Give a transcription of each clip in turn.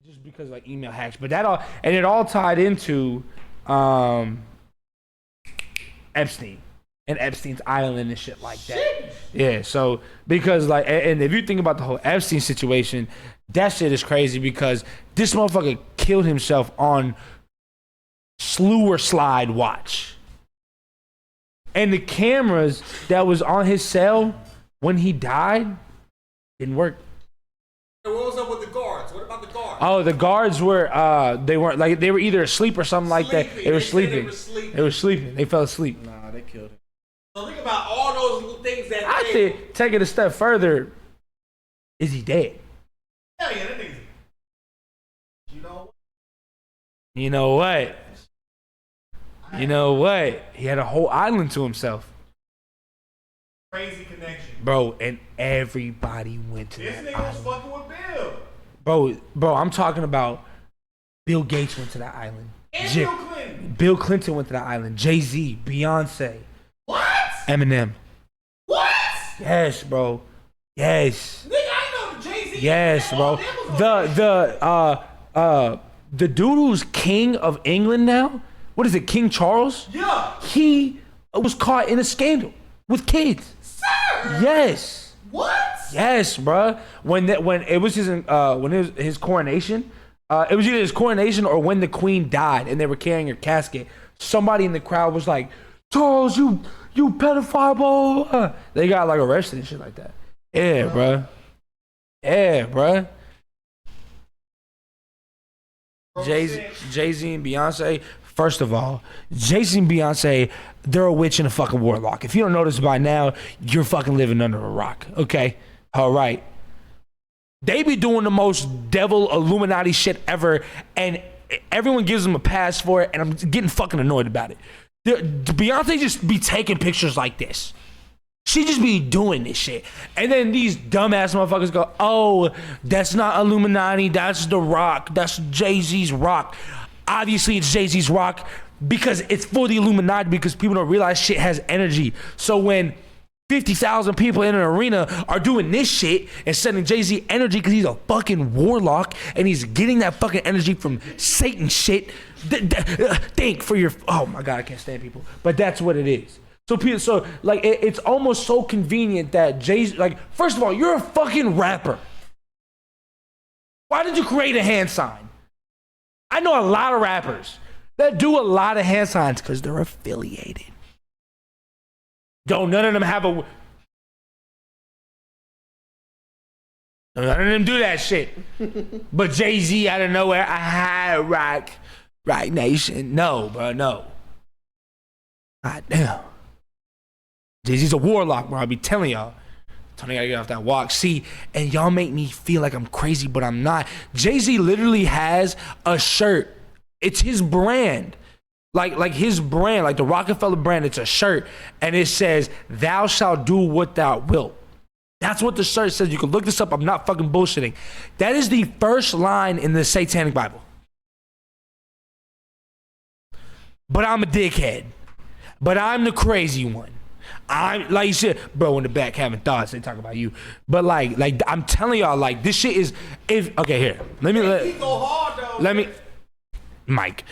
just because like email hacks. But that all and it all tied into Epstein and Epstein's island and shit like that. Yeah, so because like, and if you think about the whole Epstein situation, that shit is crazy because this motherfucker killed himself on Slew Slide watch. And the cameras that was on his cell when he died didn't work. What was up with the guards? What about the guards? Oh, the guards were they weren't like they were either asleep or something like that. They were sleeping. They were sleeping. They fell asleep. Nah, they killed him. So think about all those little things that I think take it a step further. Is he dead? Hell yeah, that nigga's. You know. You know what? You know what? He had a whole island to himself. Crazy connection. Bro, and everybody went to This that nigga was island. fucking with Bill. Bro, I'm talking about Bill Gates went to that island. And Bill Clinton. Bill Clinton went to that island. Jay-Z, Beyonce. What? Eminem. What? Yes, bro. Yes. Nigga, I know the Jay-Z. Yes, bro. The dude who's king of England now, what is it, King Charles? Yeah. He was caught in a scandal with kids. Sir. Yes. What? Yes, bro. When it was his coronation, it was either his coronation or when the queen died and they were carrying her casket. Somebody in the crowd was like, "Charles, you pedophile!" Blah, blah. They got like arrested and shit like that. Yeah, bro. Yeah, bro. Jay-Z and Beyonce. First of all, Jay-Z and Beyonce, they're a witch and a fucking warlock. If you don't know this by now, you're fucking living under a rock. Okay? All right. They be doing the most devil Illuminati shit ever, and everyone gives them a pass for it, and I'm getting fucking annoyed about it. Beyonce just be taking pictures like this. She just be doing this shit. And then these dumbass motherfuckers go, "Oh, that's not Illuminati, that's the rock. That's Jay-Z's rock." Obviously, it's Jay-Z's rock because it's for the Illuminati because people don't realize shit has energy. So when 50,000 people in an arena are doing this shit and sending Jay-Z energy because he's a fucking warlock and he's getting that fucking energy from Satan shit, think for your... Oh my God, I can't stand people. But that's what it is. So like, it's almost so convenient that Jay-Z... Like, first of all, you're a fucking rapper. Why did you create a hand sign? I know a lot of rappers that do a lot of hand signs because they're affiliated. Don't none of them have a... None of them do that shit. But Jay-Z out of nowhere, I had Rock Nation. No, bro, no. God damn. Jay-Z's a warlock, bro. I'll be telling y'all. Tony gotta get off that walk. See, and y'all make me feel like I'm crazy, but I'm not. Jay-Z literally has a shirt. It's his brand. Like his brand, like the Rockefeller brand, it's a shirt. And it says, "Thou shalt do what thou wilt." That's what the shirt says. You can look this up. I'm not fucking bullshitting. That is the first line in the Satanic Bible. But I'm a dickhead. But I'm the crazy one. I'm like you said, bro, in the back having thoughts. They talk about you, but like I'm telling y'all, like this shit is. If okay, here, let me Mike.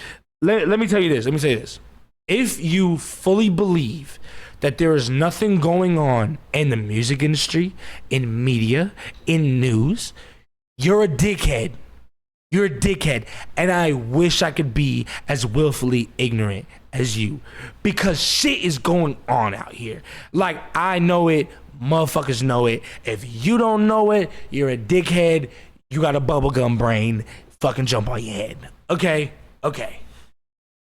Let me tell you this. Let me say this. If you fully believe that there is nothing going on in the music industry, in media, in news, you're a dickhead. You're a dickhead, and I wish I could be as willfully ignorant as you, because shit is going on out here. Like, I know it, motherfuckers know it. If you don't know it, you're a dickhead. You got a bubblegum brain. Fucking jump on your head. Okay?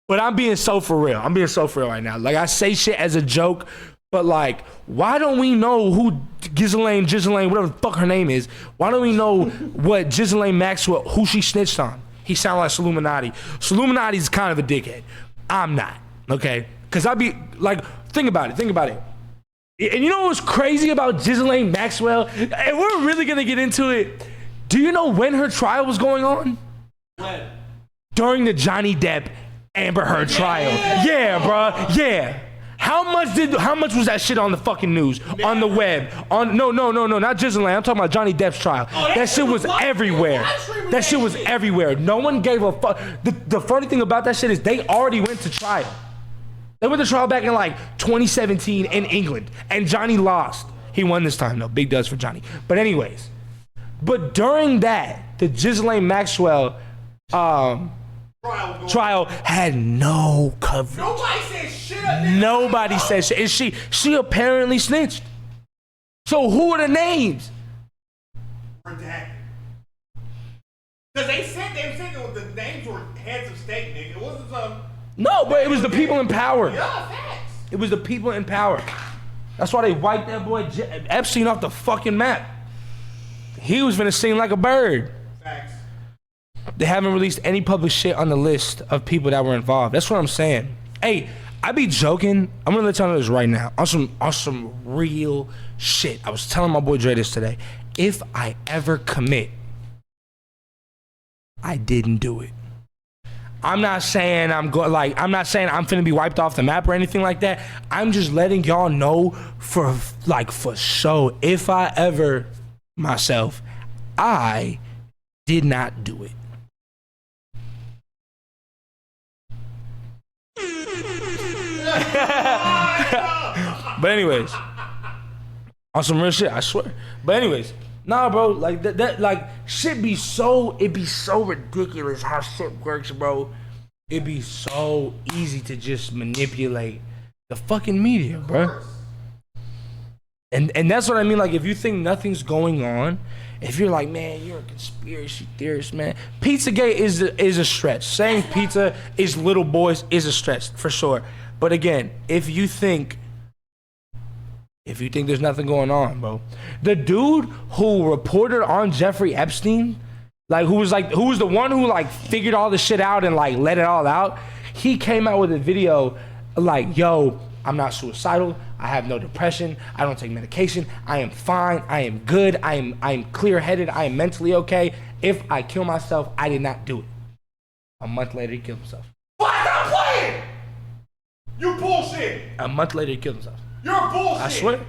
But I'm being so for real. Right now. Like, I say shit as a joke, but like, why don't we know who Ghislaine, whatever the fuck her name is, why don't we know what Ghislaine Maxwell, who she snitched on? He sound like Illuminati. Illuminati's kind of a dickhead. I'm not, okay? Because I be like, think about it. And you know what's crazy about Ghislaine Maxwell? And we're really gonna get into it. Do you know when her trial was going on? When? During the Johnny Depp Amber Heard trial. Yeah, bro. Yeah. How much was that shit on the fucking news, on the web, on no, not Disneyland. I'm talking about Johnny Depp's trial. That shit was everywhere. That shit was everywhere. No one gave a fuck. The funny thing about that shit is they already went to trial. They went to trial back in like 2017 in England, and Johnny lost. He won this time though. Big does for Johnny. But anyways, during that, the Ghislaine Maxwell trial had no coverage. Nobody said shit. Nobody said shit. And she apparently snitched. So who are the names? Redacted. Because they said the names were heads of state, nigga. It wasn't some. No, but it was the people in power. Yeah, facts. It was the people in power. That's why they wiped that boy Epstein off the fucking map. He was finna sing like a bird. Facts. They haven't released any public shit on the list of people that were involved. That's what I'm saying. Hey, I be joking. I'm gonna let y'all know this right now. On some real shit. I was telling my boy Dre this today. If I ever commit, I didn't do it. I'm not saying I'm saying I'm finna be wiped off the map or anything like that. I'm just letting y'all know for sure. If I ever myself, I did not do it. But anyways, on some real shit, I swear. But anyways, nah, bro, like that like shit be so ridiculous how shit works, bro. It be so easy to just manipulate the fucking media, bro. And that's what I mean. Like, if you think nothing's going on, if you're like, man, you're a conspiracy theorist, man. Pizzagate is a stretch. Saying pizza is little boys is a stretch for sure. But again, if you think there's nothing going on, bro, the dude who reported on Jeffrey Epstein, who was the one who figured all the shit out and let it all out, he came out with a video yo, I'm not suicidal. I have no depression. I don't take medication. I am fine. I am good. I am clear-headed. I am mentally okay. If I kill myself, I did not do it. A month later, he killed himself. What? I'm playing. You bullshit. A month later, he killed himself. You're bullshit.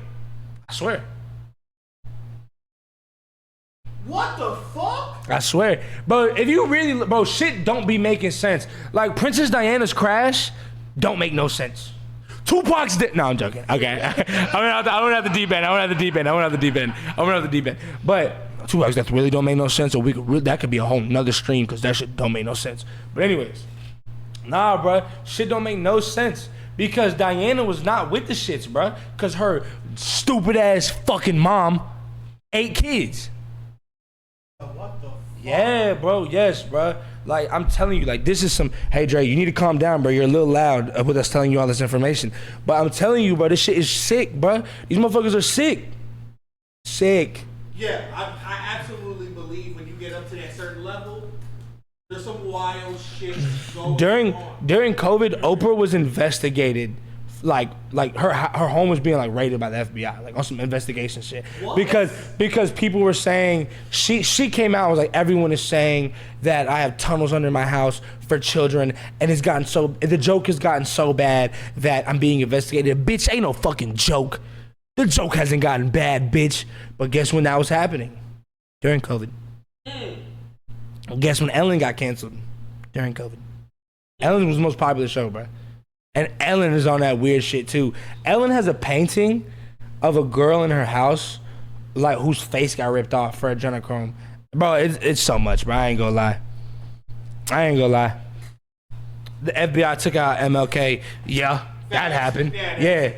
I swear. What the fuck? I swear. But if you really, bro, shit don't be making sense. Like Princess Diana's crash don't make no sense. Tupac's no, I'm joking. Okay. I went out the deep end. But Tupac's that really don't make no sense, or that could be a whole nother stream because that shit don't make no sense. But anyways, nah, bro, shit don't make no sense because Diana was not with the shits, bro, because her stupid ass fucking mom 8 kids. What the fuck? Yeah, bro. Yes, bro. Like, I'm telling you, this is some, hey, Dre, you need to calm down, bro. You're a little loud with us telling you all this information. But I'm telling you, bro, this shit is sick, bro. These motherfuckers are sick. Sick. Yeah, I absolutely believe when you get up to that certain level, there's some wild shit going on. During COVID, Oprah was investigated. Like her home was being raided by the FBI, on some investigation shit. What? Because people were saying she came out and was everyone is saying that I have tunnels under my house for children, and the joke has gotten so bad that I'm being investigated. Bitch, ain't no fucking joke. The joke hasn't gotten bad, bitch. But guess when that was happening? During COVID. Guess when Ellen got canceled? During COVID. Ellen was the most popular show, bro. And Ellen is on that weird shit too. Ellen has a painting of a girl in her house, whose face got ripped off for adrenochrome. Bro, it's so much, bro. I ain't gonna lie. The FBI took out MLK. Yeah, that happened. Yeah.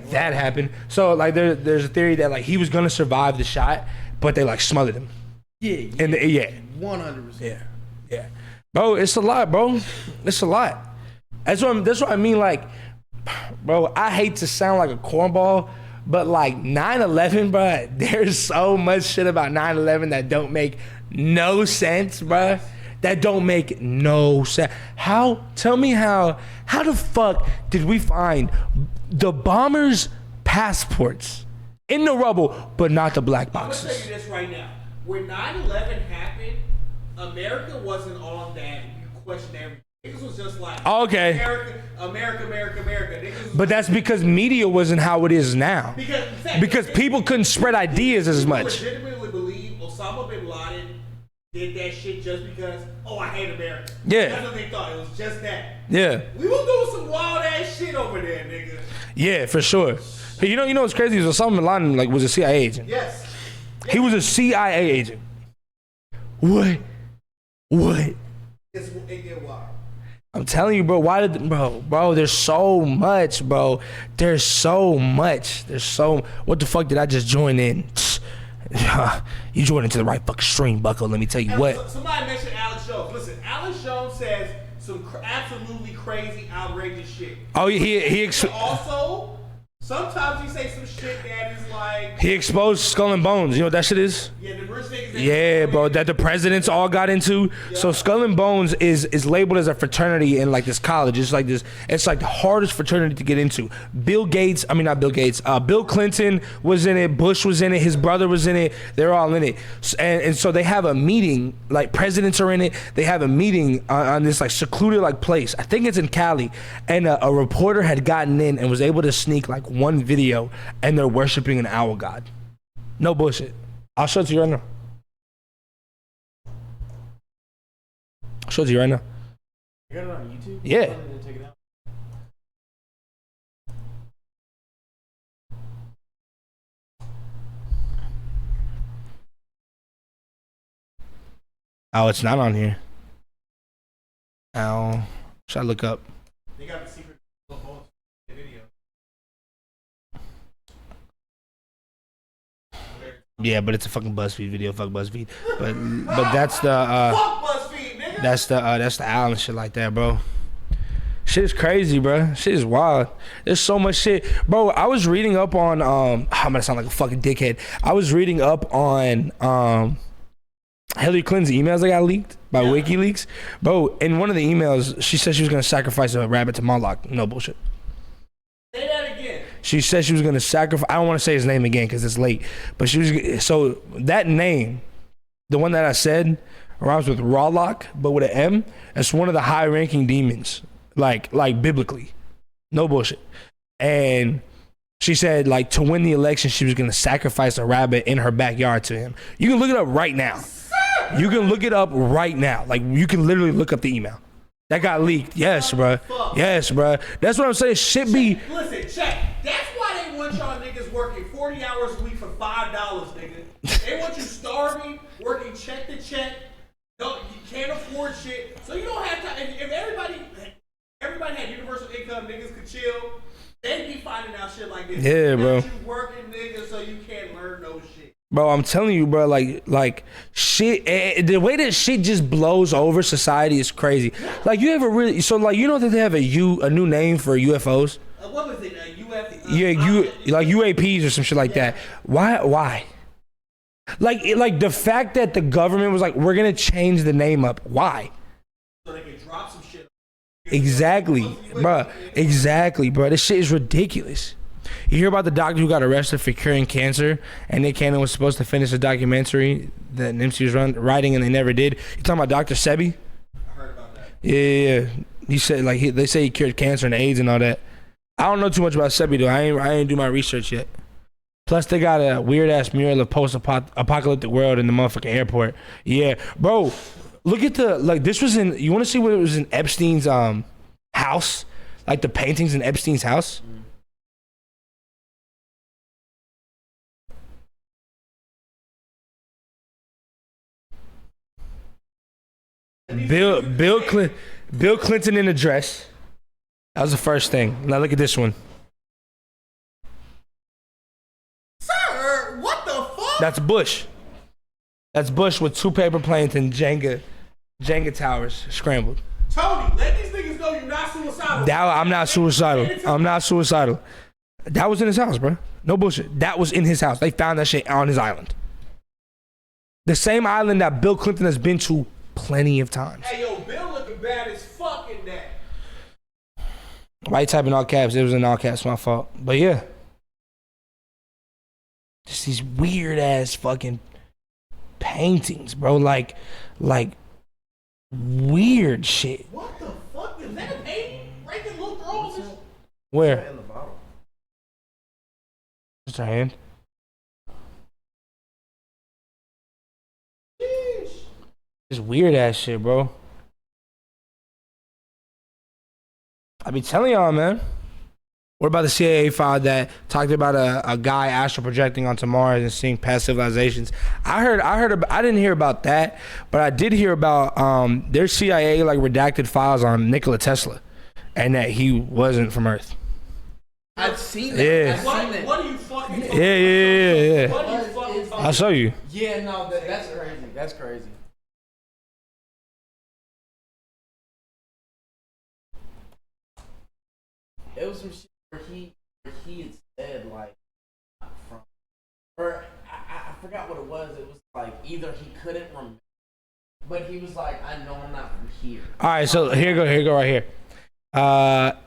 That happened. So there's a theory that he was gonna survive the shot, but they smothered him. Yeah. 100%. Yeah. Bro, it's a lot, bro. It's a lot. That's what I mean, bro, I hate to sound like a cornball, but 9/11, bro, there's so much shit about 9/11 that don't make no sense, bro. That don't make no sense. Tell me how the fuck did we find the bombers' passports in the rubble, but not the black boxes? I'm gonna tell you this right now. When 9/11 happened, America wasn't on that. You question everything. Niggas was just like, Oh, okay. America. Niggas was But that's because media wasn't how it is now. because Because people couldn't spread ideas as people much. legitimately believe Osama bin Laden did that shit just because, I hate America. Yeah. That's what they thought. It was just that. Yeah. We was doing some wild ass shit over there, nigga. Yeah, for sure. Hey, you know what's crazy is Osama bin Laden was a CIA agent. Yes. He was a CIA agent. What? It get wild. I'm telling you, bro. Bro? There's so much, bro. There's so much. What the fuck did I just join in? You joined into the right fucking stream, Bucko. Let me tell you what. Somebody mentioned Alex Jones. Listen, Alex Jones says some absolutely crazy, outrageous shit. Oh, he Also, sometimes he say some shit that is like. He exposed Skull and Bones. You know what that shit is? Yeah, the rich niggas. Yeah, bro, that the presidents all got into. Yeah. So Skull and Bones is labeled as a fraternity in like this college. It's like the hardest fraternity to get into. Bill Clinton was in it, Bush was in it, his brother was in it, they're all in it. And so they have a meeting, like presidents are in it, they have a meeting on this like secluded like place. I think it's in Cali. And a reporter had gotten in and was able to sneak like one video, and they're worshiping an owl god. No bullshit. I'll show it to you right now. I'll show it to you right now. You got it on YouTube? Yeah. Take it out. Oh, it's not on here. Ow. Should I look up? They got the secret video. Yeah, but it's a fucking BuzzFeed video. Fuck BuzzFeed. But that's the Fuck BuzzFeed, nigga. that's the owl and shit like that, bro. Shit is crazy, bro. Shit is wild. There's so much shit, bro. I was reading up on I'm gonna sound like a fucking dickhead. I was reading up on Hillary Clinton's emails that got leaked by WikiLeaks, bro. In one of the emails, she said she was gonna sacrifice a rabbit to Moloch. No bullshit. Say that again. She said she was gonna sacrifice. I don't want to say his name again because it's late. But she was so that name, the one that I said, rhymes with Rawlock, but with an M. It's one of the high-ranking demons, like biblically. No bullshit. And she said like to win the election, she was gonna sacrifice a rabbit in her backyard to him. You can look it up right now. You can look it up right now. Like you can literally look up the email. That got leaked. Yes, bro. Yes, bro. That's what I'm saying. Shit be. Listen, check. That's why they want y'all niggas working 40 hours a week for $5, nigga. They want you starving, working check to check. No, you can't afford shit. So you don't have to. If everybody had universal income, niggas could chill. They'd be finding out shit like this. Yeah, bro. You working, nigga, so you can't learn no shit. Bro, I'm telling you, bro, like shit, the way that shit just blows over society is crazy. Like you ever really, so like, you know that they have a new name for UFOs? What was it? Like UAPs or some shit like that. Why? Like the fact that the government was like, we're gonna change the name up. Why? So they can drop some shit. Exactly, bro. Exactly, bro. This shit is ridiculous. You hear about the doctor who got arrested for curing cancer, and Nick Cannon was supposed to finish a documentary that Nipsey was writing, and they never did. You talking about Dr. Sebi? I heard about that. Yeah. He said like they say he cured cancer and AIDS and all that. I don't know too much about Sebi though. I ain't do my research yet. Plus they got a weird ass mural of post-apocalyptic world in the motherfucking airport. Yeah, bro. Look at this was in. You want to see what it was in Epstein's house? Like the paintings in Epstein's house. Bill Clinton in a dress. That was the first thing. Now look at this one. Sir, what the fuck? That's Bush. That's Bush with 2 paper planes and Jenga towers scrambled. Tony, let these niggas know you're not suicidal. I'm not suicidal. I'm not suicidal. That was in his house, bro. No bullshit. That was in his house. They found that shit on his island. The same island that Bill Clinton has been to plenty of times. Hey, yo, Bill looking bad as fuck in that. Why you typing all caps? It was in all caps, my fault. But yeah. Just these weird ass fucking paintings, bro. Like weird shit. What the fuck? Where? In the bottle. Just her hand. It's weird ass shit, bro. I be telling y'all, man. What about the CIA file that talked about a guy astral projecting onto Mars and seeing past civilizations? I didn't hear about that, but I did hear about there's CIA like redacted files on Nikola Tesla, and that he wasn't from Earth. I've seen that. Yeah. I've seen that. What are you fucking talking Yeah. about? What are you fucking talking I'll show you. Yeah, no, that's crazy. That's crazy. It was some shit where he had said like from, or I forgot what it was. It was like either he couldn't remember, but he was like, I know I'm not from here. All right, so here you go right here.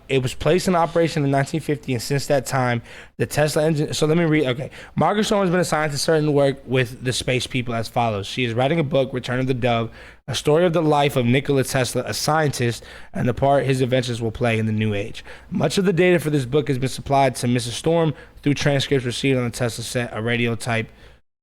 It was placed in operation in 1950, and since that time, the Tesla engine. So let me read. Okay, Margaret Stone has been assigned to certain work with the space people as follows. She is writing a book, Return of the Dove, a story of the life of Nikola Tesla, a scientist, and the part his adventures will play in the new age. Much of the data for this book has been supplied to Mrs. Storm through transcripts received on the Tesla set, a radio type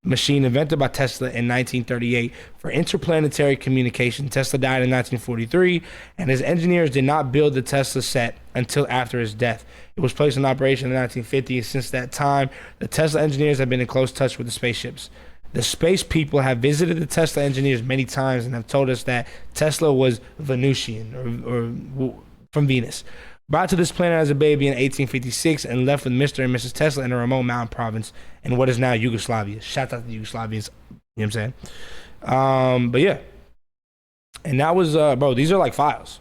machine invented by Tesla in 1938 for interplanetary communication. Tesla died in 1943, and his engineers did not build the Tesla set until after his death. It was placed in operation in 1950, and since that time, the Tesla engineers have been in close touch with the spaceships. The space people have visited the Tesla engineers many times and have told us that Tesla was Venusian or from Venus. Brought to this planet as a baby in 1856 and left with Mr. and Mrs. Tesla in a remote mountain province in what is now Yugoslavia. Shout out to the Yugoslavians. You know what I'm saying? But yeah. And that was, bro, these are like files.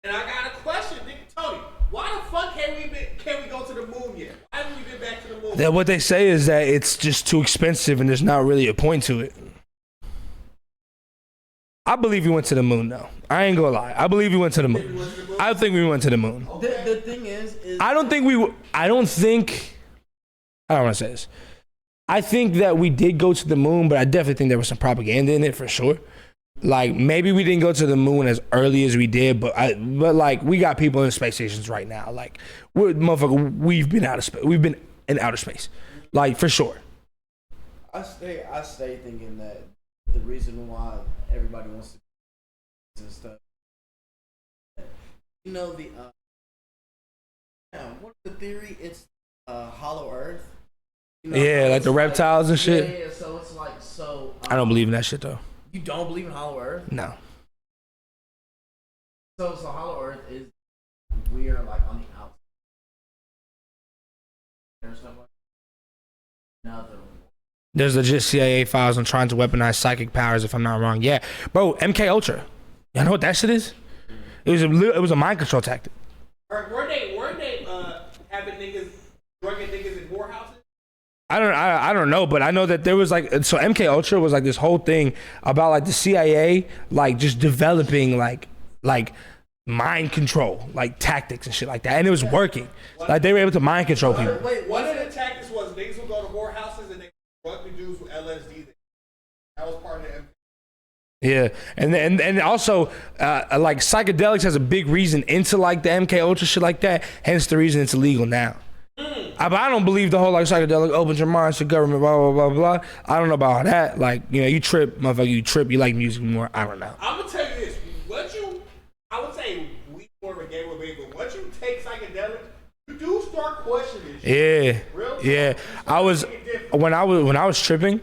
And I got a question, nigga. Tony, why the fuck can't we go to the moon yet? Why haven't we been back to the moon? That what they say is that it's just too expensive and there's not really a point to it. I believe we went to the moon, though. I ain't gonna lie. I believe we went to the moon. I think we went to the moon. The thing is I don't want to say this. I think that we did go to the moon, but I definitely think there was some propaganda in it for sure. Like maybe we didn't go to the moon as early as we did, but like we got people in space stations right now. Like we've been out of space. We've been in outer space, like for sure. I stay thinking that the reason why everybody wants to do and stuff, you know, what's the theory? It's hollow Earth. You know, Yeah, like the reptiles and shit. Yeah, so it's like I don't believe in that shit though. You don't believe in hollow Earth? No. So hollow Earth is we are like on the outside. There's stuff like another. There's legit CIA files on trying to weaponize psychic powers, if I'm not wrong. Yeah, bro, MK Ultra. You know what that shit is? It was a mind control tactic. Were they having niggas drugging niggas in whorehouses? I don't know, but I know that there was like, so MK Ultra was like this whole thing about like the CIA like just developing like mind control like tactics and shit like that, and it was working. Like they were able to mind control people. Wait, one of the tactics was niggas would go to whorehouses and they drug the dudes with LSD. That was part of the. Yeah, and also like psychedelics has a big reason into like the MK Ultra shit like that. Hence the reason it's illegal now. But I don't believe the whole like psychedelic opens your mind to government blah blah blah blah. I don't know about all that. Like you trip, motherfucker. You trip. You like music more. I don't know. I'm gonna tell you this. I would say we more of a game with me, but once you take psychedelics, you do start questioning shit. Yeah, Real yeah. When I was tripping.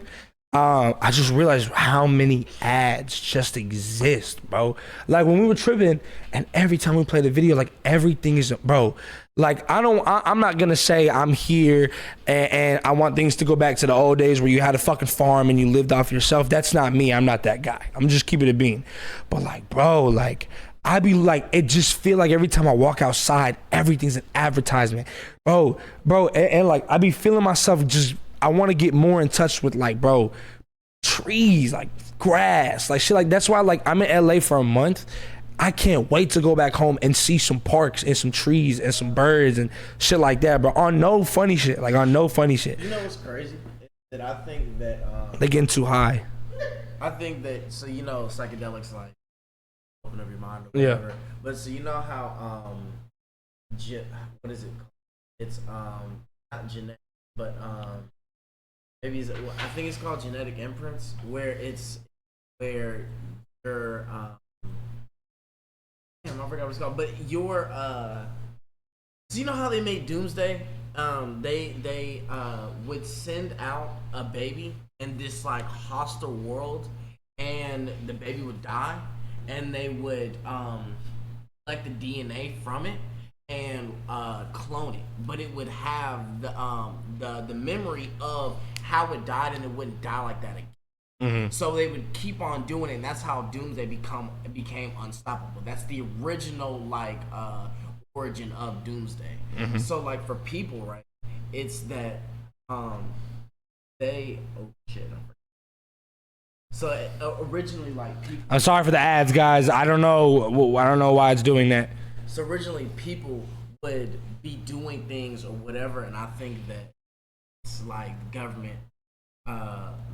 I just realized how many ads just exist, bro. Like when we were tripping, and every time we played a video, like everything is, bro. Like I'm not gonna say I'm here and I want things to go back to the old days where you had a fucking farm and you lived off yourself. That's not me. I'm not that guy. I'm just keeping it a bean. But like, bro, like I be like, it just feel like every time I walk outside, everything's an advertisement, bro, and like I be feeling myself just. I want to get more in touch with like, bro, trees, like grass, like shit. Like that's why like I'm in LA for a month. I can't wait to go back home and see some parks and some trees and some birds and shit like that, bro. On no funny shit, like on no funny shit. You know what's crazy? That I think that they getting too high. I think that psychedelics like open up your mind or Yeah. whatever. But so you know how what is it called? It's not genetic, but maybe I think it's called genetic imprints, where your damn, I forgot what it's called, but your so you know how they made Doomsday? They would send out a baby in this like hostile world, and the baby would die, and they would like the DNA from it and clone it, but it would have the memory of how it died, and it wouldn't die like that again. Mm-hmm. So they would keep on doing it, and that's how Doomsday became unstoppable. That's the original like origin of Doomsday. Mm-hmm. So like for people, right, it's that they so originally like people, I'm sorry for the ads, guys. I don't know why it's doing that. So originally people would be doing things or whatever, and I think that it's like the government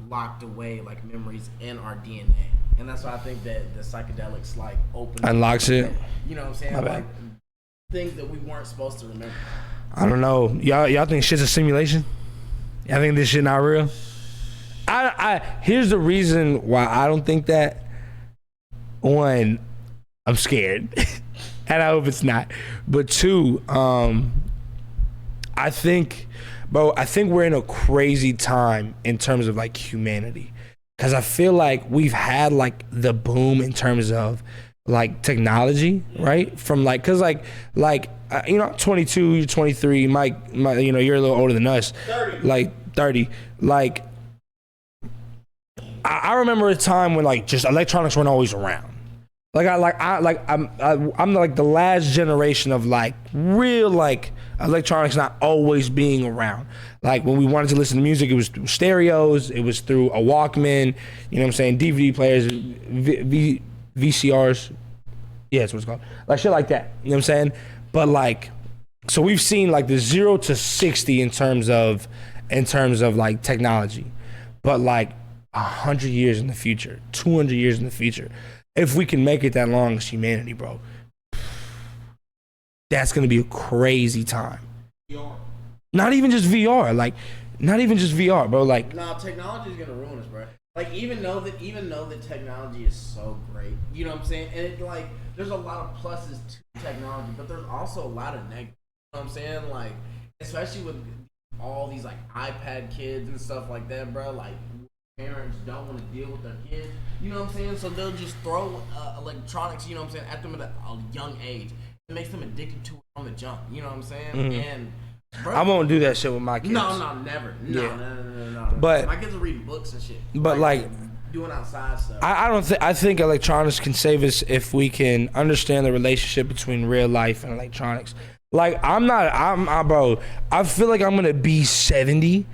locked away like memories in our DNA, and that's why I think that the psychedelics like unlocks it. You know what I'm saying? Like things that we weren't supposed to remember. I don't know. Y'all think shit's a simulation? Y'all think this shit not real? Here's the reason why I don't think that. One, I'm scared. And I hope it's not. But two, I think we're in a crazy time in terms of like humanity. Cause I feel like we've had like the boom in terms of like technology, right? From like, cause like, you know, I'm 22, you're 23, Mike, you know, you're a little older than us. 30. Like 30. Like, I remember a time when like just electronics weren't always around. I'm like the last generation of like real like electronics not always being around. Like when we wanted to listen to music, it was through stereos, it was through a Walkman, you know what I'm saying, DVD players, VCRs, yeah, that's what it's called, like shit like that, you know what I'm saying? But like, so we've seen like the 0 to 60 in terms of like technology, but like 100 years in the future, 200 years in the future, if we can make it that long as humanity, bro, that's gonna be a crazy time. VR. Not even just VR, bro. Like, no, technology is gonna ruin us, bro. Like even though the technology is so great, you know what I'm saying? And it like there's a lot of pluses to technology, but there's also a lot of negatives. You know what I'm saying? Like especially with all these like iPad kids and stuff like that, bro. Like parents don't want to deal with their kids, you know what I'm saying? So they'll just throw electronics, you know what I'm saying, at them at a young age. It makes them addicted to it from the jump, you know what I'm saying? Mm-hmm. And bro, I won't do that shit with my kids. No, never. No. But my kids are reading books and shit. But like doing outside stuff. I think electronics can save us if we can understand the relationship between real life and electronics. Like bro, I feel like I'm gonna be 70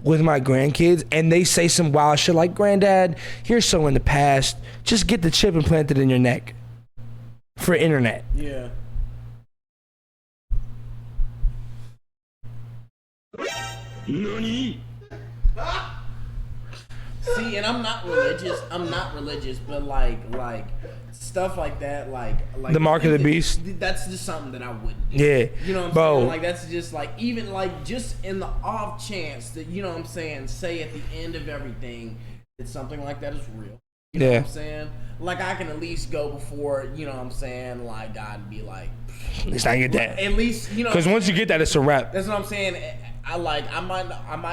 with my grandkids and they say some wild shit like, "Granddad, here's so in the past, just get the chip implanted in your neck for internet." Yeah. Nani? See, and I'm not religious, but like stuff like that, like the mark of the beast. That's just something that I wouldn't do. Yeah, you know what I'm bro. saying? Like that's just like even like just in the off chance that you know what I'm saying, say at the end of everything that something like that is real. You know what I'm saying? Like I can at least go before, you know what I'm saying, like God and be like, at least I get that. At least, you know, because once you get that, it's a wrap. That's what I'm saying. I might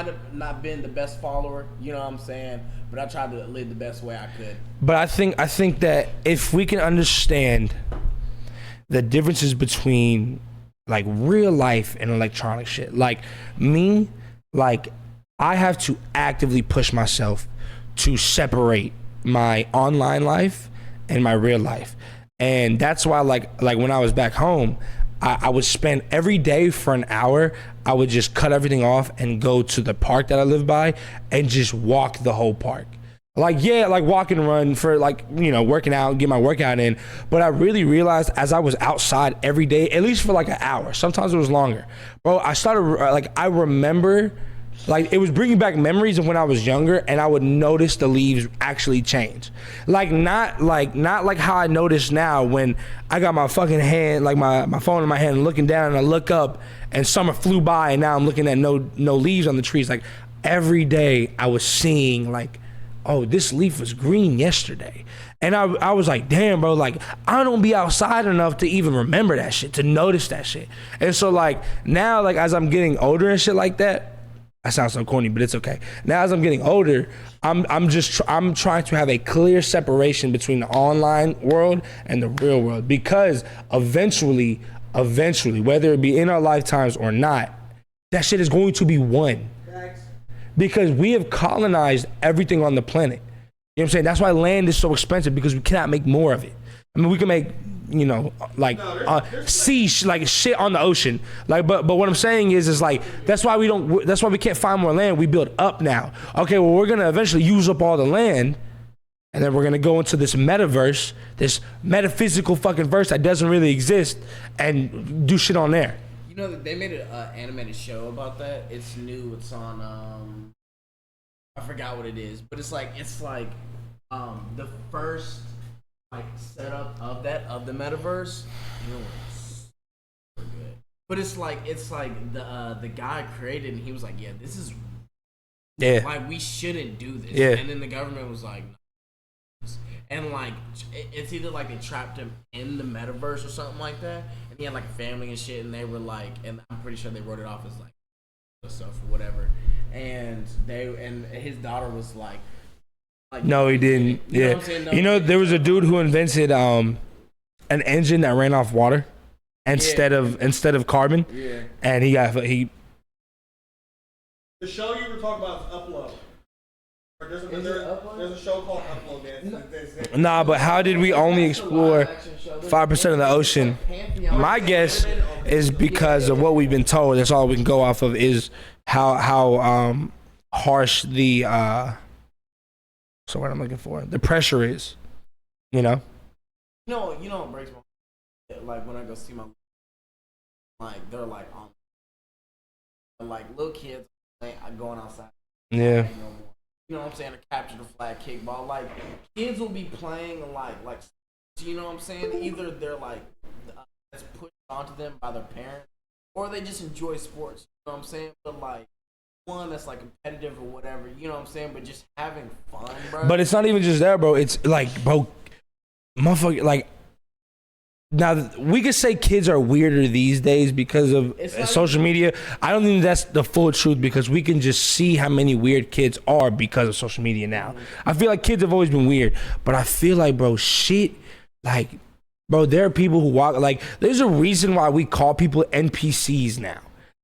have not been the best follower, you know what I'm saying, but I tried to live the best way I could. But I think that if we can understand the differences between like real life and electronic shit, like me, like I have to actively push myself to separate my online life and my real life. And that's why like when I was back home, I would spend every day for an hour, I would just cut everything off and go to the park that I live by and just walk the whole park. Like, yeah, like walk and run for like, you know, working out, get my workout in. But I really realized as I was outside every day, at least for like an hour, sometimes it was longer. Bro, I started, like, I remember Like it was bringing back memories of when I was younger, and I would notice the leaves actually change. Like not like how I notice now when I got my fucking hand, like my phone in my hand, and looking down, and I look up, and summer flew by, and now I'm looking at no leaves on the trees. Like every day I was seeing like, oh, this leaf was green yesterday. And I was like, damn, bro, like, I don't be outside enough to even remember that shit, to notice that shit. And so, like, now, like, as I'm getting older and shit like that, I sound so corny, but it's okay. Now, as I'm getting older, I'm trying to have a clear separation between the online world and the real world, because eventually, whether it be in our lifetimes or not, that shit is going to be one. Because we have colonized everything on the planet. You know what I'm saying? That's why land is so expensive, because we cannot make more of it. I mean, we can make, you know, like like shit on the ocean. Like, but what I'm saying is like, that's why we can't find more land. We build up now. Okay, well, we're gonna eventually use up all the land, and then we're gonna go into this metaverse, this metaphysical fucking verse that doesn't really exist, and do shit on there. You know, they made an animated show about that. It's new. It's on, I forgot what it is, but it's like the first like setup of the metaverse. You know, it's super good. But it's like the guy created, and he was like, yeah, this is like, we shouldn't do this. Yeah. And then the government was like, no. And like it's either like they trapped him in the metaverse or something like that, and he had like a family and shit, and they were like, and I'm pretty sure they wrote it off as like stuff or whatever, and his daughter was like no, he didn't. Yeah, you know, there was a dude who invented an engine that ran off water instead of carbon. Yeah. And the show you were talking about is Upload. Or there's a show called Upload. Nah, but how did we only explore 5% of the ocean? My guess is because of what we've been told. That's all we can go off of, is how harsh the so what I'm looking for, the pressure is, you know. You know what breaks my heart? Like when I go see my, like they're like like little kids going outside. Yeah. You know what I'm saying? To capture the flag kickball, like kids will be playing like you know what I'm saying? Either they're like it's pushed onto them by their parents, or they just enjoy sports. You know what I'm saying? But like one that's like competitive or whatever, you know what I'm saying? But just having fun, bro. But it's not even just that, bro. It's like, bro, motherfucker, like, now we could say kids are weirder these days because of social media. I don't think that's the full truth, because we can just see how many weird kids are because of social media now. I feel like kids have always been weird, but I feel like, bro, shit, like, bro, there are people who walk, like, there's a reason why we call people NPCs now.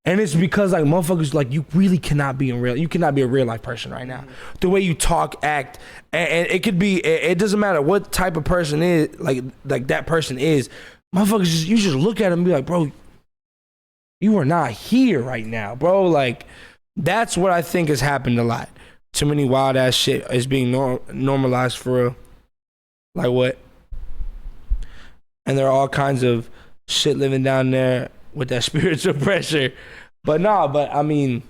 And it's because, like, motherfuckers, like, you really cannot be you cannot be a real life person right now. The way you talk, act, and it could be, it doesn't matter what type of person is, like that person is. Motherfuckers, you just look at them and be like, bro, you are not here right now, bro. Like, that's what I think has happened a lot. Too many wild ass shit is being normalized for real. Like what? And there are all kinds of shit living down there with that spiritual pressure. But I mean,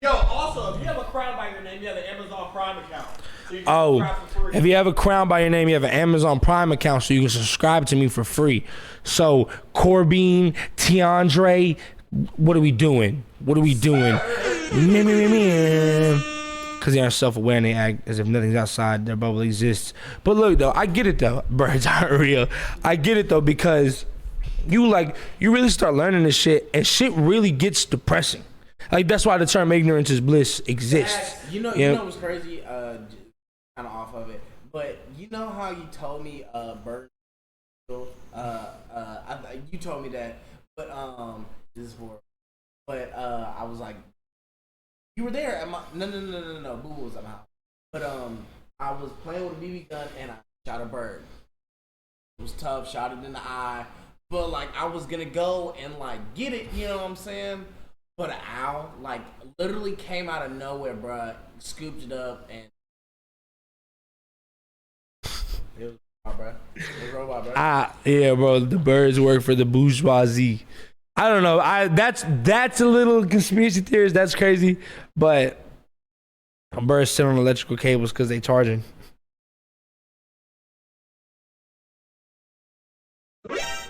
yo, also, if you have a crown by your name, you have an Amazon Prime account, so you can subscribe for free. If you have a crown by your name, you have an Amazon Prime account, so you can subscribe to me for free. So Corbin, Tiandre, what are we doing? Because they aren't self-aware and they act as if nothing's outside their bubble exists. But look, though, I get it, though. Birds aren't real. I get it, though, because you really start learning this shit, and shit really gets depressing. Like, that's why the term ignorance is bliss exists. You know what's crazy? Kind of off of it, but you know how you told me birds. You told me that, but this is horrible. But I was like, you were there at my no. Boo was at my house, but I was playing with a BB gun and I shot a bird. It was tough, shot it in the eye. But like I was gonna go and like get it, you know what I'm saying? But an owl like literally came out of nowhere, bruh, scooped it up, and it was robot, bro. Yeah, bro. The birds work for the bourgeoisie. I don't know. That's a little conspiracy theories. That's crazy, but birds sit on electrical cables because they charging. That's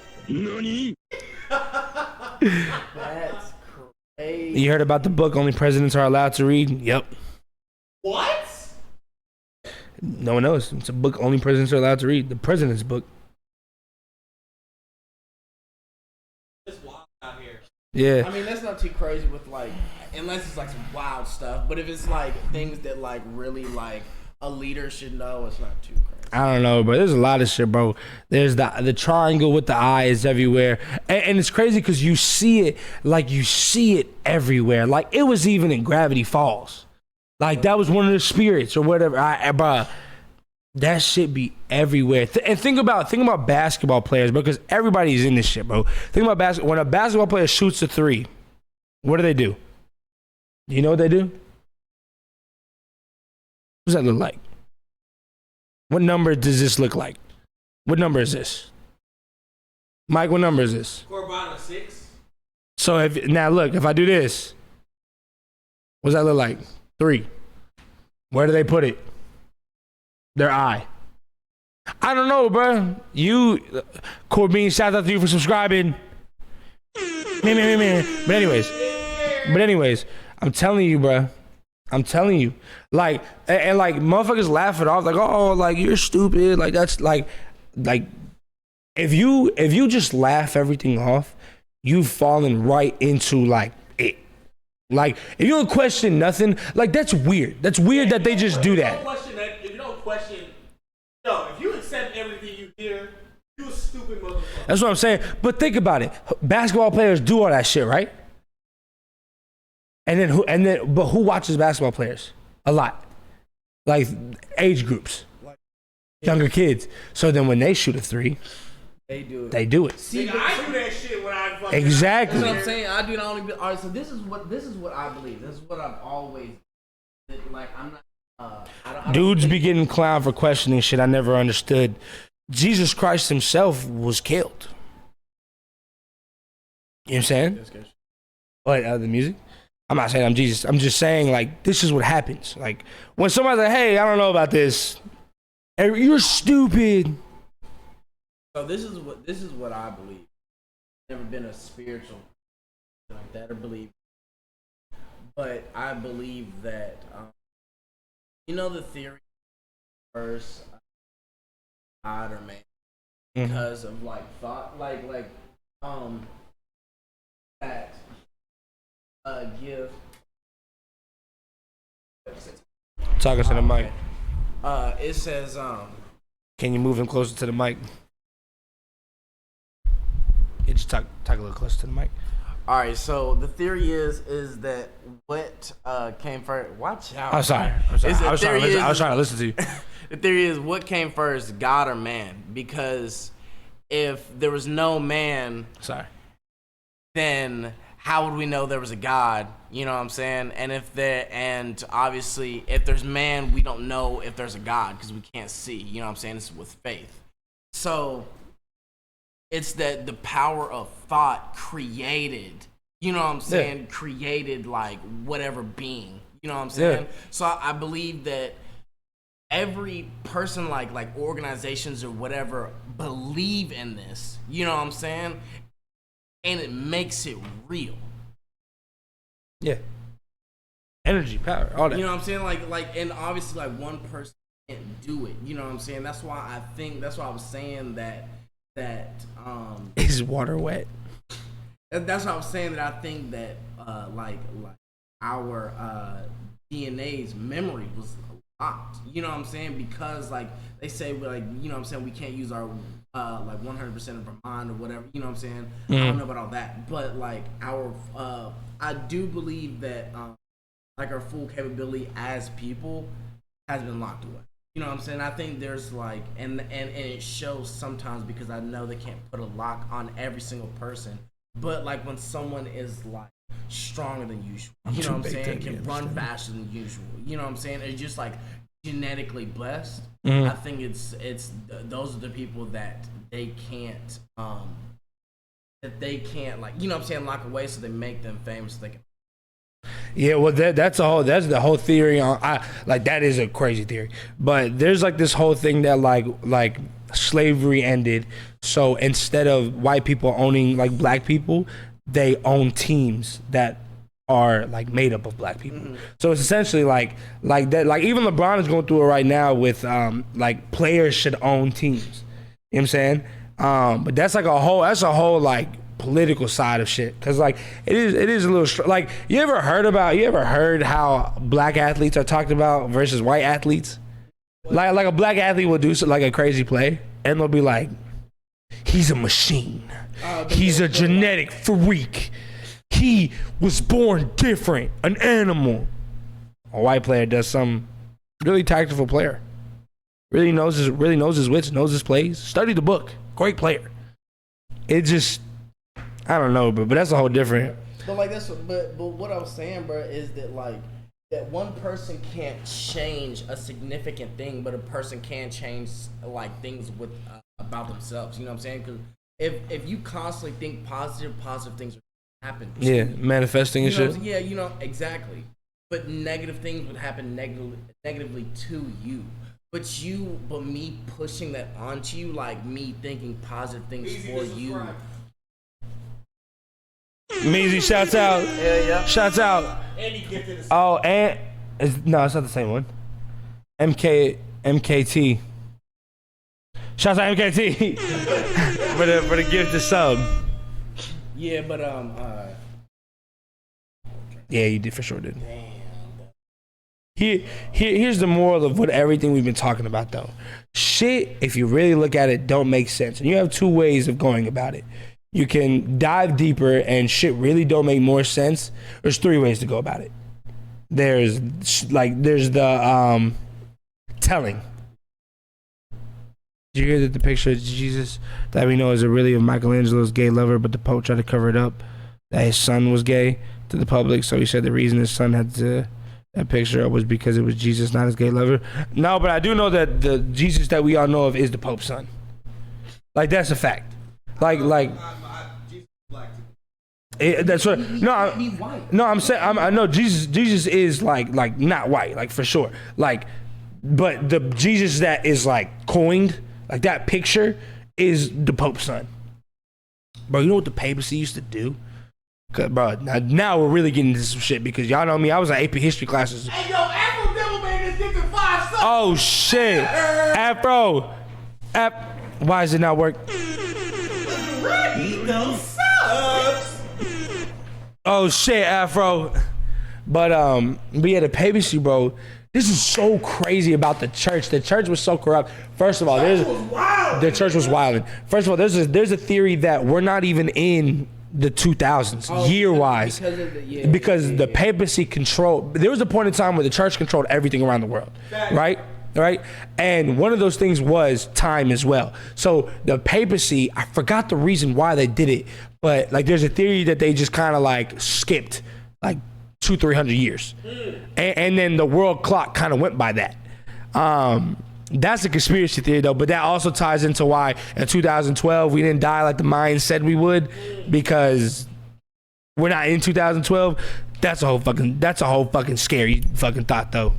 crazy. You heard about the book Only Presidents Are Allowed to Read? Yep. What? No one knows. It's a book only presidents are allowed to read. The president's book. It's wild out here. Yeah. I mean, that's not too crazy with like, unless it's like some wild stuff. But if it's like things that like really like a leader should know, it's not too crazy. I don't know, but there's a lot of shit, bro. There's the triangle with the eye is everywhere, and it's crazy because you see it everywhere. Like it was even in Gravity Falls. Like that was one of the spirits or whatever. Bro, that shit be everywhere. And think about basketball players, because everybody's in this shit, bro. Think about when a basketball player shoots a three, what do? Do you know what they do? What does that look like? What number does this look like? What number is this? Mike, what number is this? Score bottom 6. So if I do this, what does that look like? 3. Where do they put it? Their eye. I don't know, bro. Corbin, shout out to you for subscribing. Man. But anyways, I'm telling you, bro. I'm telling you, like, and like motherfuckers laugh it off, like, oh, like you're stupid, like that's like if you just laugh everything off, you've fallen right into like it. Like if you don't question nothing, like that's weird. That's weird that they just do that. If you don't question, if you accept everything you hear, you a stupid motherfucker. That's what I'm saying. But think about it. Basketball players do all that shit, right? But who watches basketball players? A lot. Like age groups. Younger kids. So then when they shoot a three, They do it. they do it. See, Nigga, I do that shit when I fucking. Exactly. That's what I'm saying. I do not only. All right, so this is what I believe. This is what I've always. Like I'm not. I don't Dudes be getting clowned for questioning shit I never understood. Jesus Christ himself was killed. You know what I'm saying? What, the music? I'm not saying I'm Jesus. I'm just saying, like, this is what happens. Like, when somebody's like, hey, I don't know about this. You're stupid. So this is what I believe. Never been a spiritual like that or believe, but I believe that the theory first God or man because of like thought that give Talking to the mic. it says Can you move him closer to the mic? Yeah, just talk a little closer to the mic. all right, so the theory is that what came first. Watch out. I'm sorry. I was trying to listen to you. The theory is what came first, God or man? Because if there was no man, Sorry. then how would we know there was a God? You know what I'm saying? And obviously if there's man, we don't know if there's a God because we can't see. You know what I'm saying? It's with faith. So it's that the power of thought created, you know what I'm saying? Yeah. Created like whatever being, you know what I'm saying? Yeah. So I believe that every person like organizations or whatever believe in this, you know what I'm saying? And it makes it real. Yeah. Energy, power, all that. You know what I'm saying? Like and obviously like one person can't do it. You know what I'm saying? That's why I was saying that Is water wet? that's why I was saying that I think that like our DNA's memory was locked. You know what I'm saying? Because like they say like, you know what I'm saying, we can't use our like 100% of our mind or whatever, you know what I'm saying? I don't know about all that, but like our I do believe that like our full capability as people has been locked away. You know what I'm saying? I think there's like and it shows sometimes because I know they can't put a lock on every single person, but like when someone is like stronger than usual, you know what I'm saying, can run faster than usual, you know what I'm saying, it's just like genetically blessed. I think it's those are the people that they can't that they can't, like, you know what I'm saying, lock away, so they make them famous so they can. Yeah, well, that's the whole theory on. That is a crazy theory, but there's like this whole thing that like slavery ended, so instead of white people owning like black people, they own teams that are like made up of black people. So it's essentially like that. Like even LeBron is going through it right now with like players should own teams. You know what I'm saying? But that's a whole like political side of shit, because like it is a little like you ever heard how black athletes are talked about versus white athletes? Like a black athlete will do like a crazy play and they'll be like, he's a machine, he's a genetic freak, he was born different, an animal. A white player does some really tactful player, really knows his wits, knows his plays, studied the book, great player. It just, I don't know, but that's a whole different. But like but what I was saying, bro, is that like that one person can't change a significant thing, but a person can change like things with about themselves. You know what I'm saying? Because if you constantly think positive things happen. Yeah, manifesting and shit. Yeah, you know exactly. But negative things would happen negatively to you. But me pushing that onto you, like me thinking positive things for you. Measy, shouts out. Yeah. Shouts out. And he gifted us. Oh, and no, it's not the same one. MKT. Shouts out MKT for the gift of sub. Yeah, but Yeah, you did for sure, did. damn. Here's the moral of what everything we've been talking about though. Shit, if you really look at it, don't make sense. And you have two ways of going about it. You can dive deeper and shit really don't make more sense. There's three ways to go about it. There's the telling. Did you hear that the picture of Jesus that we know is really of Michelangelo's gay lover, but the Pope tried to cover it up, that his son was gay to the public, so he said the reason his son had that picture up was because it was Jesus, not his gay lover. No, but I do know that the Jesus that we all know of is the Pope's son. Like, that's a fact. Like Jesus black too. that's what. I'm saying. I know Jesus is like not white, like for sure. Like, but the Jesus that is like coined, like that picture, is the Pope's son. Bro, you know what the papacy used to do? Bro, now we're really getting into some shit because y'all know me. I was in AP history classes. Hey yo, Afro Devil Man is gifted 5 subs. Oh shit, Afro. Why is it not work? Those subs. Oh shit, Afro. But yeah, the papacy, bro. This is so crazy about the church. The church was so corrupt. First of all, the church was wild. First of all, there's a theory that we're not even in the 2000s, year-wise, because the papacy controlled. There was a point in time where the church controlled everything around the world, right? And one of those things was time as well. So the papacy, I forgot the reason why they did it, but like there's a theory that they just kind of like skipped like 200-300 years, and then the world clock kind of went by that. That's a conspiracy theory though, but that also ties into why in 2012 we didn't die like the Mayans said we would, because we're not in 2012. That's a whole fucking scary fucking thought though.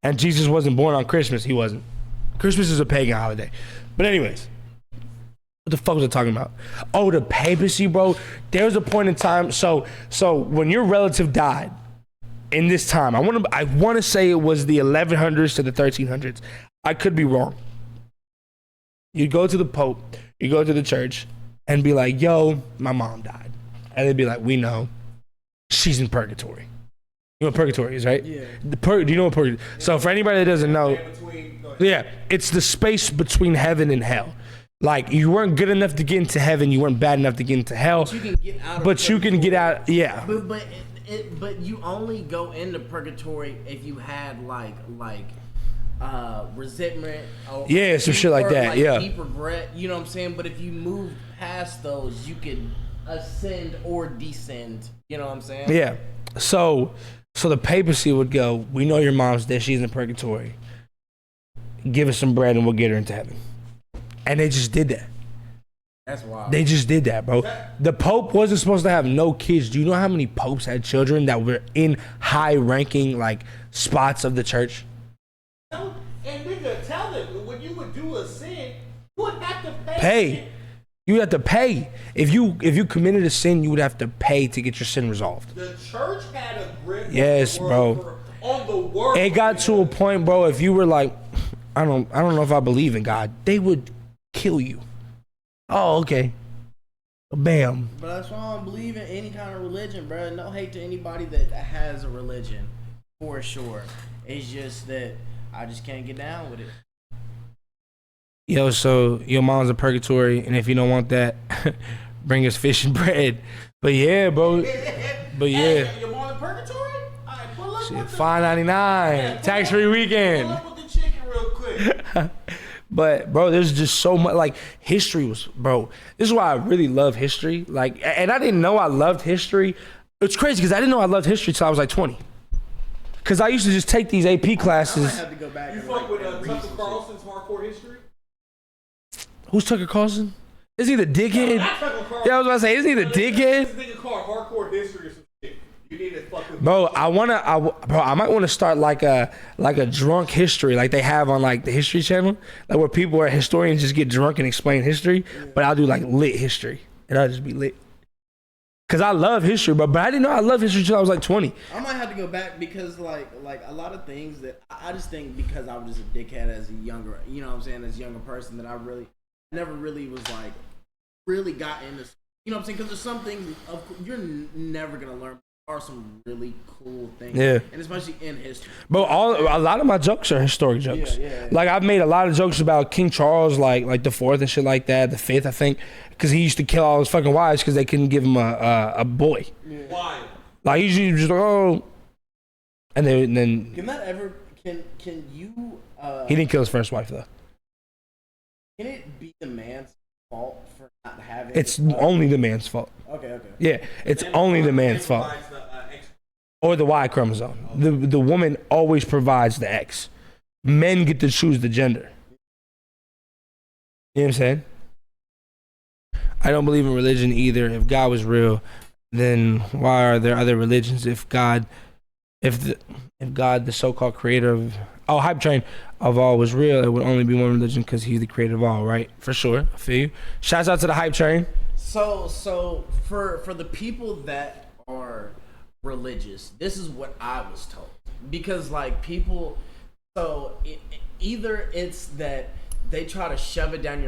And Jesus wasn't born on Christmas. He wasn't. Christmas is a pagan holiday. But anyways, what the fuck was I talking about? Oh, the papacy, bro. There was a point in time. So when your relative died in this time, I want to say it was the 1100s to the 1300s. I could be wrong. You'd go to the Pope, you go to the church, and be like, "Yo, my mom died," and they'd be like, "We know, she's in purgatory." You know what purgatory is, right? Yeah. Do you know what purgatory is? So for anybody that doesn't know, yeah, it's the space between heaven and hell. Like, you weren't good enough to get into heaven, you weren't bad enough to get into hell. But you can get out. But you can get out, yeah. But you only go into purgatory if you had like resentment. Or yeah, some shit like that. Yeah. Deep regret. You know what I'm saying? But if you move past those, you could ascend or descend. You know what I'm saying? Yeah. So the papacy would go, "We know your mom's dead. She's in purgatory. Give us some bread and we'll get her into heaven." And they just did that. That's wild. They just did that, bro. The Pope wasn't supposed to have no kids. Do you know how many popes had children that were in high-ranking like spots of the church? And nigga, tell them when you would do a sin, you would have to pay. Pay. You have to pay. If you committed a sin, you would have to pay to get your sin resolved. The church had a grip. Yes, bro. On the word. It got to a point, bro. If you were like, I don't know if I believe in God, they would kill you. Oh, okay. Bam. But that's why I don't believe in any kind of religion, bro. No hate to anybody that has a religion, for sure. It's just that I just can't get down with it. Yo, so your mom's in purgatory, and if you don't want that, bring us fish and bread. But yeah, bro. But yeah. Hey, your mom in purgatory? All right, pull up Shit, with the $5.99. Tax-free weekend. Pull up with the chicken real quick. But bro, there's just so much like history was, bro. This is why I really love history. Like, and I didn't know I loved history. It's crazy because I didn't know I loved history till I was like 20. Because I used to just take these AP I classes. might have to go back You and fuck with read Tucker some Carlson's hardcore history? Who's Tucker Carlson? Is he the dickhead? Not Tucker Carlson. Yeah, I was about to say, isn't he the dickhead? This nigga called hardcore history or some shit. You need to fuck with Bro, I might want to start like a drunk history, like they have on like the History Channel, like where people are historians just get drunk and explain history. But I'll do like lit history, and I'll just be lit. Cause I love history, bro. But I didn't know I loved history until I was like 20. I might have to go back because like a lot of things that I just think because I was just a dickhead as a younger, you know what I'm saying, as a younger person that I never really was like really got into, you know what I'm saying, because there's some things you're never gonna learn. Are some really cool things, Yeah, and especially in history. But a lot of my jokes are historic jokes. Yeah. Like I've made a lot of jokes about King Charles, like the fourth and shit like that, the fifth, I think, because he used to kill all his fucking wives because they couldn't give him a boy. Yeah. Why? Like he usually just and then Can that ever? Can you? he didn't kill his first wife though. Can it be the man's fault for not having? It's only the man's fault. Okay. Yeah, it's only the man's fault. Or the Y chromosome. The woman always provides the X. Men get to choose the gender. You know what I'm saying? I don't believe in religion either. If God was real, then why are there other religions? If God, the so-called creator of hype train of all was real, it would only be one religion because he's the creator of all, right? For sure. I feel you. Shouts out to the hype train. So for the people that are religious, this is what I was told, because like people, either it's that they try to shove it down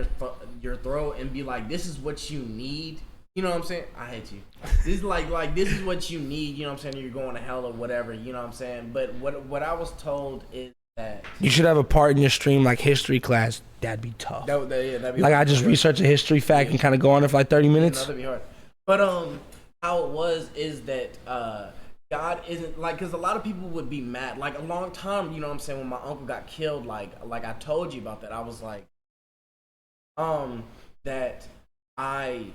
your throat and be like, this is what you need, you know what I'm saying? I hate you. This is like this is what you need, you know what I'm saying? You're going to hell or whatever, you know what I'm saying? But what I was told is that you should have a part in your stream like history class. That'd be tough. that'd be Like hard. I just research a history fact and kind of go on it for like 30 minutes. That'd be hard. But how it was is that God isn't like, because a lot of people would be mad. Like a long time, you know what I'm saying, when my uncle got killed, like I told you about that. I was like, that I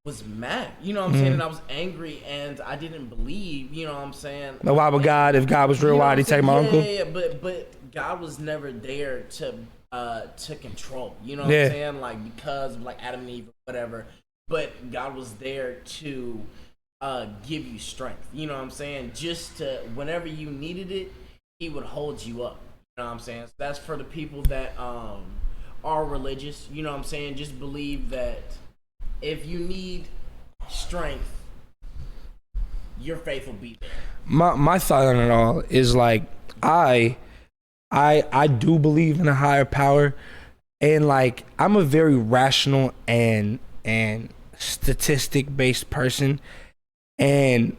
was mad, you know what I'm saying, and I was angry and I didn't believe, you know what I'm saying. But why would God, if God was real, why'd he take my uncle? Yeah, but God was never there to control, you know what I'm saying, like because of like Adam and Eve or whatever. But God was there to give you strength, you know what I'm saying, just to whenever you needed it, he would hold you up, you know what I'm saying. So that's for the people that are religious, you know what I'm saying. Just believe that if you need strength, your faith will be there. My thought on it all is like I do believe in a higher power, and like I'm a very rational and statistic based person, and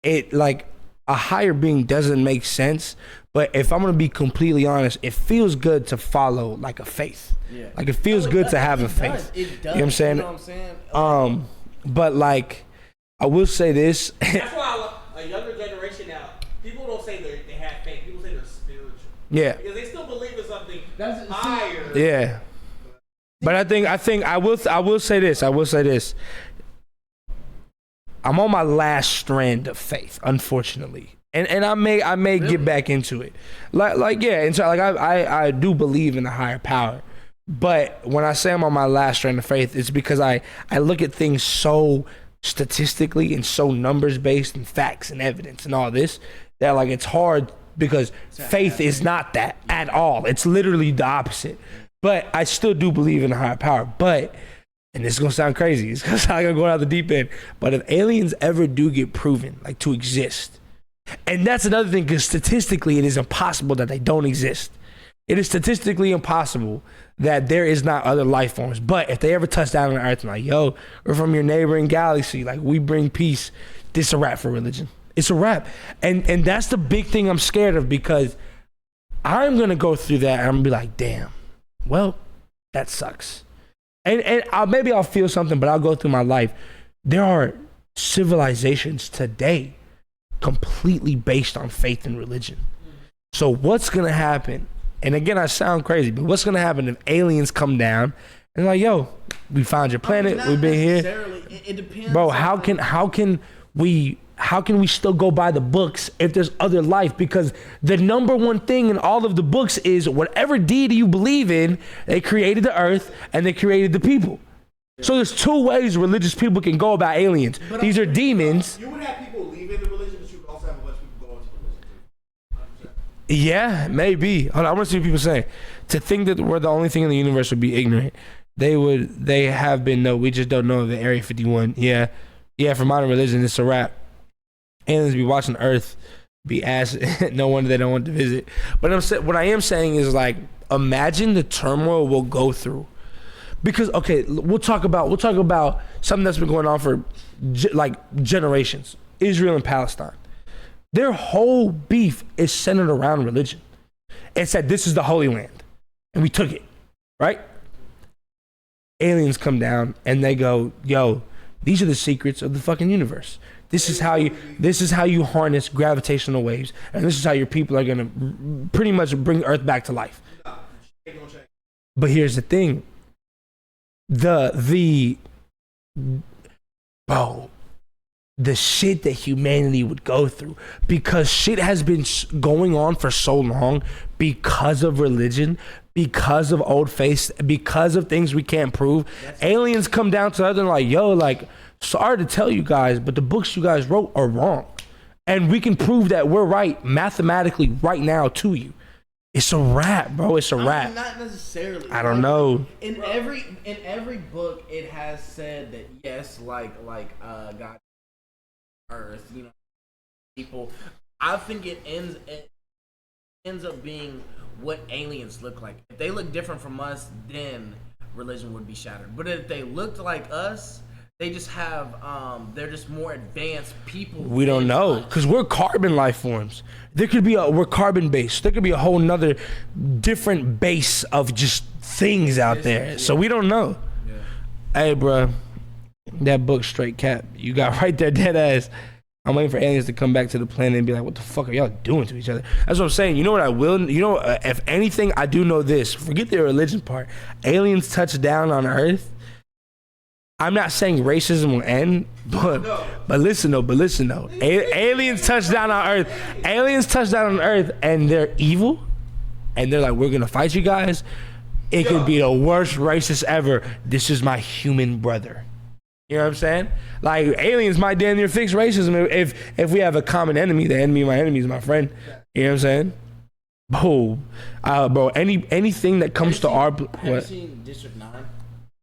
it like a higher being doesn't make sense. But if I'm gonna be completely honest, it feels good to follow like a faith. Yeah. Like it feels good to have a faith. It does. You know what I'm saying? You know what I'm saying? But like I will say this. That's why a younger generation now, people don't say they have faith. People say they're spiritual. Yeah. Because they still believe in something higher. Yeah. But I think I will say this. I'm on my last strand of faith, unfortunately. And I may really? Get back into it. Like yeah, and so like I do believe in a higher power. But when I say I'm on my last strand of faith, it's because I look at things so statistically and so numbers based and facts and evidence and all this that like it's hard because faith is not that at all. It's literally the opposite. But I still do believe in a higher power. But, and this is gonna sound crazy, it's gonna sound like I'm going out the deep end. But if aliens ever do get proven like to exist, and that's another thing, because statistically it is impossible that they don't exist. It is statistically impossible that there is not other life forms. But if they ever touch down on Earth and like, yo, we're from your neighboring galaxy, like we bring peace, this is a wrap for religion. It's a wrap. And that's the big thing I'm scared of, because I'm gonna go through that and I'm gonna be like, damn, well, that sucks. And maybe I'll feel something, but I'll go through my life. There are civilizations today completely based on faith and religion. So what's gonna happen? And again, I sound crazy, but what's gonna happen if aliens come down and like, yo, we found your planet, we've been here. It depends. Bro, how can we still go by the books if there's other life? Because the number one thing in all of the books is whatever deity you believe in, they created the earth and they created the people. So there's two ways religious people can go about aliens. But these are demons. You would have people leaving the religion, but you would also have a bunch of people going to the religion too. 100%. Yeah, maybe. Hold on, I want to see what people say. To think that we're the only thing in the universe would be ignorant. They have been, no, we just don't know the Area 51. Yeah, for modern religion, it's a wrap. Aliens be watching Earth, be asked, no wonder they don't want to visit. But what I am saying is like, imagine the turmoil we'll go through. Because, okay, we'll talk about something that's been going on for generations. Israel and Palestine. Their whole beef is centered around religion. It said this is the Holy Land, and we took it, right? Aliens come down and they go, yo, these are the secrets of the fucking universe. This is how you harness gravitational waves, and this is how your people are gonna pretty much bring Earth back to life. But here's the thing. The shit that humanity would go through, because shit has been going on for so long because of religion, because of old faiths, because of things we can't prove. Aliens come down to Earth and like, yo, like, sorry to tell you guys, but the books you guys wrote are wrong. And we can prove that we're right mathematically right now to you. It's a wrap, bro. It's a wrap. Not necessarily. I don't know. In every book, it has said that yes, like God, Earth, you know, people. I think it ends up being what aliens look like. If they look different from us, then religion would be shattered. But if they looked like us, they just have they're just more advanced people. We don't know, because we're carbon life forms. We're carbon based. There could be a whole nother different base of just things out there. So we don't know. Yeah. Hey, bro, that book straight cap you got right there, dead ass. I'm waiting for aliens to come back to the planet and be like, what the fuck are y'all doing to each other? That's what I'm saying. You know what I will? You know, if anything, I do know this. Forget the religion part. Aliens touch down on Earth. I'm not saying racism will end, but listen though. Aliens touch down on Earth. Aliens touch down on Earth and they're evil, and they're like, we're gonna fight you guys. It could be the worst racist ever. This is my human brother. You know what I'm saying? Like, aliens might damn near fix racism if we have a common enemy. The enemy of my enemy is my friend. You know what I'm saying? Bro, anything that comes to our... Have you seen District 9?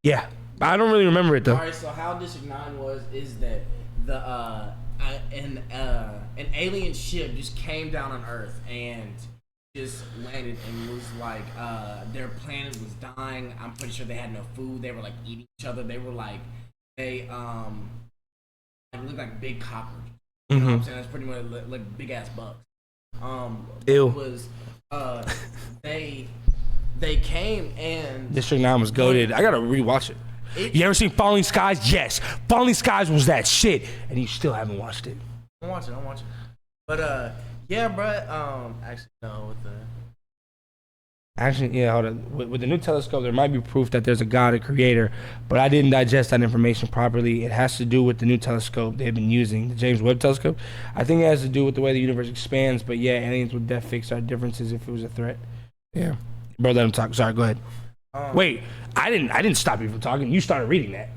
Yeah. I don't really remember it though. All right, so how District 9 is that an alien ship just came down on Earth and just landed and was like their planet was dying. I'm pretty sure they had no food. They were like eating each other. They were like they looked like big cockroaches. You know what I'm saying? That's pretty much like big ass bugs. Ew. It was they came and District 9 was goated. I gotta rewatch it. You ever seen Falling Skies? Yes. Falling Skies was that shit, and you still haven't watched it. I'm watching. But yeah, bro. Actually, no. Yeah, hold on. With the new telescope, there might be proof that there's a God, a creator, but I didn't digest that information properly. It has to do with the new telescope they've been using, the James Webb telescope. I think it has to do with the way the universe expands, but yeah, aliens would definitely fix our differences if it was a threat. Yeah. Bro, let him talk. Sorry, go ahead. Wait, I didn't stop you from talking. You started reading that.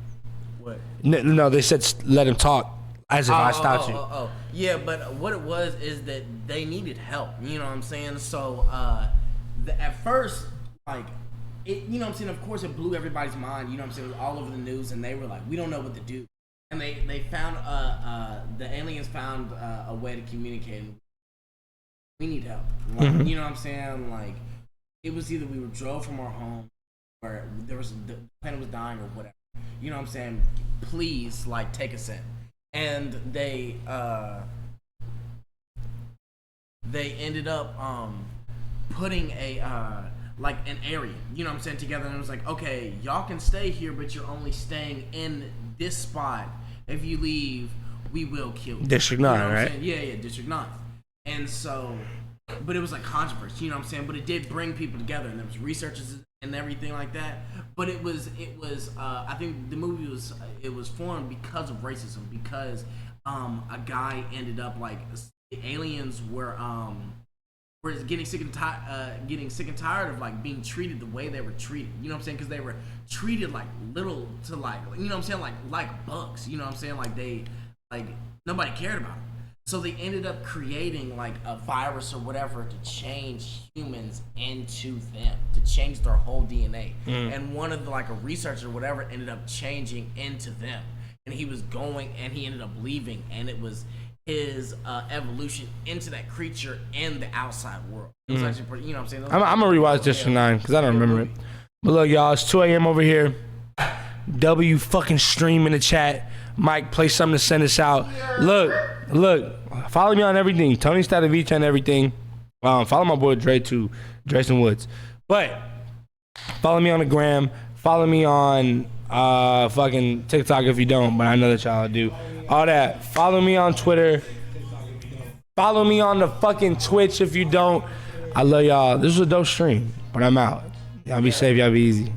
What? No, they said let him talk as if I stopped you. Yeah, but what it was is that they needed help. You know what I'm saying? So at first, like, it, you know what I'm saying? Of course, it blew everybody's mind. You know what I'm saying? It was all over the news, and they were like, we don't know what to do. And they found the aliens found a way to communicate. We need help. Like, you know what I'm saying? Like, it was either we were drove from our home, or the planet was dying, or whatever. You know what I'm saying? Please, like, take us in. And they ended up putting like an area, you know what I'm saying, together, and it was like, okay, y'all can stay here, but you're only staying in this spot. If you leave, we will kill you. District 9, you know what I'm right? saying? Yeah, District 9. And so, but it was like controversy, you know what I'm saying? But it did bring people together, and there was researchers and everything like that. But it was I think the movie was formed because of racism, because a guy ended up, like, the aliens were getting sick and tired of, like, being treated the way they were treated. You know what I'm saying? Because they were treated like little to, like, you know what I'm saying, like bugs. You know what I'm saying? Like nobody cared about them. So they ended up creating, like, a virus or whatever to change humans into them, to change their whole DNA. And one of the, like, a researcher or whatever ended up changing into them. And he was going, and he ended up leaving, and it was his evolution into that creature in the outside world. It was actually pretty, you know what I'm saying? I'm gonna rewatch District 9 because I don't remember it. But look, y'all, it's 2 a.m. over here. W fucking stream in the chat. Mike, play something to send us out. Look, follow me on everything. Tony Statovci on everything. Follow my boy Dre too, Drayson Woods. But follow me on the gram. Follow me on fucking TikTok if you don't, but I know that y'all do. All that. Follow me on Twitter. Follow me on the fucking Twitch if you don't. I love y'all. This was a dope stream, but I'm out. Y'all be safe. Y'all be easy.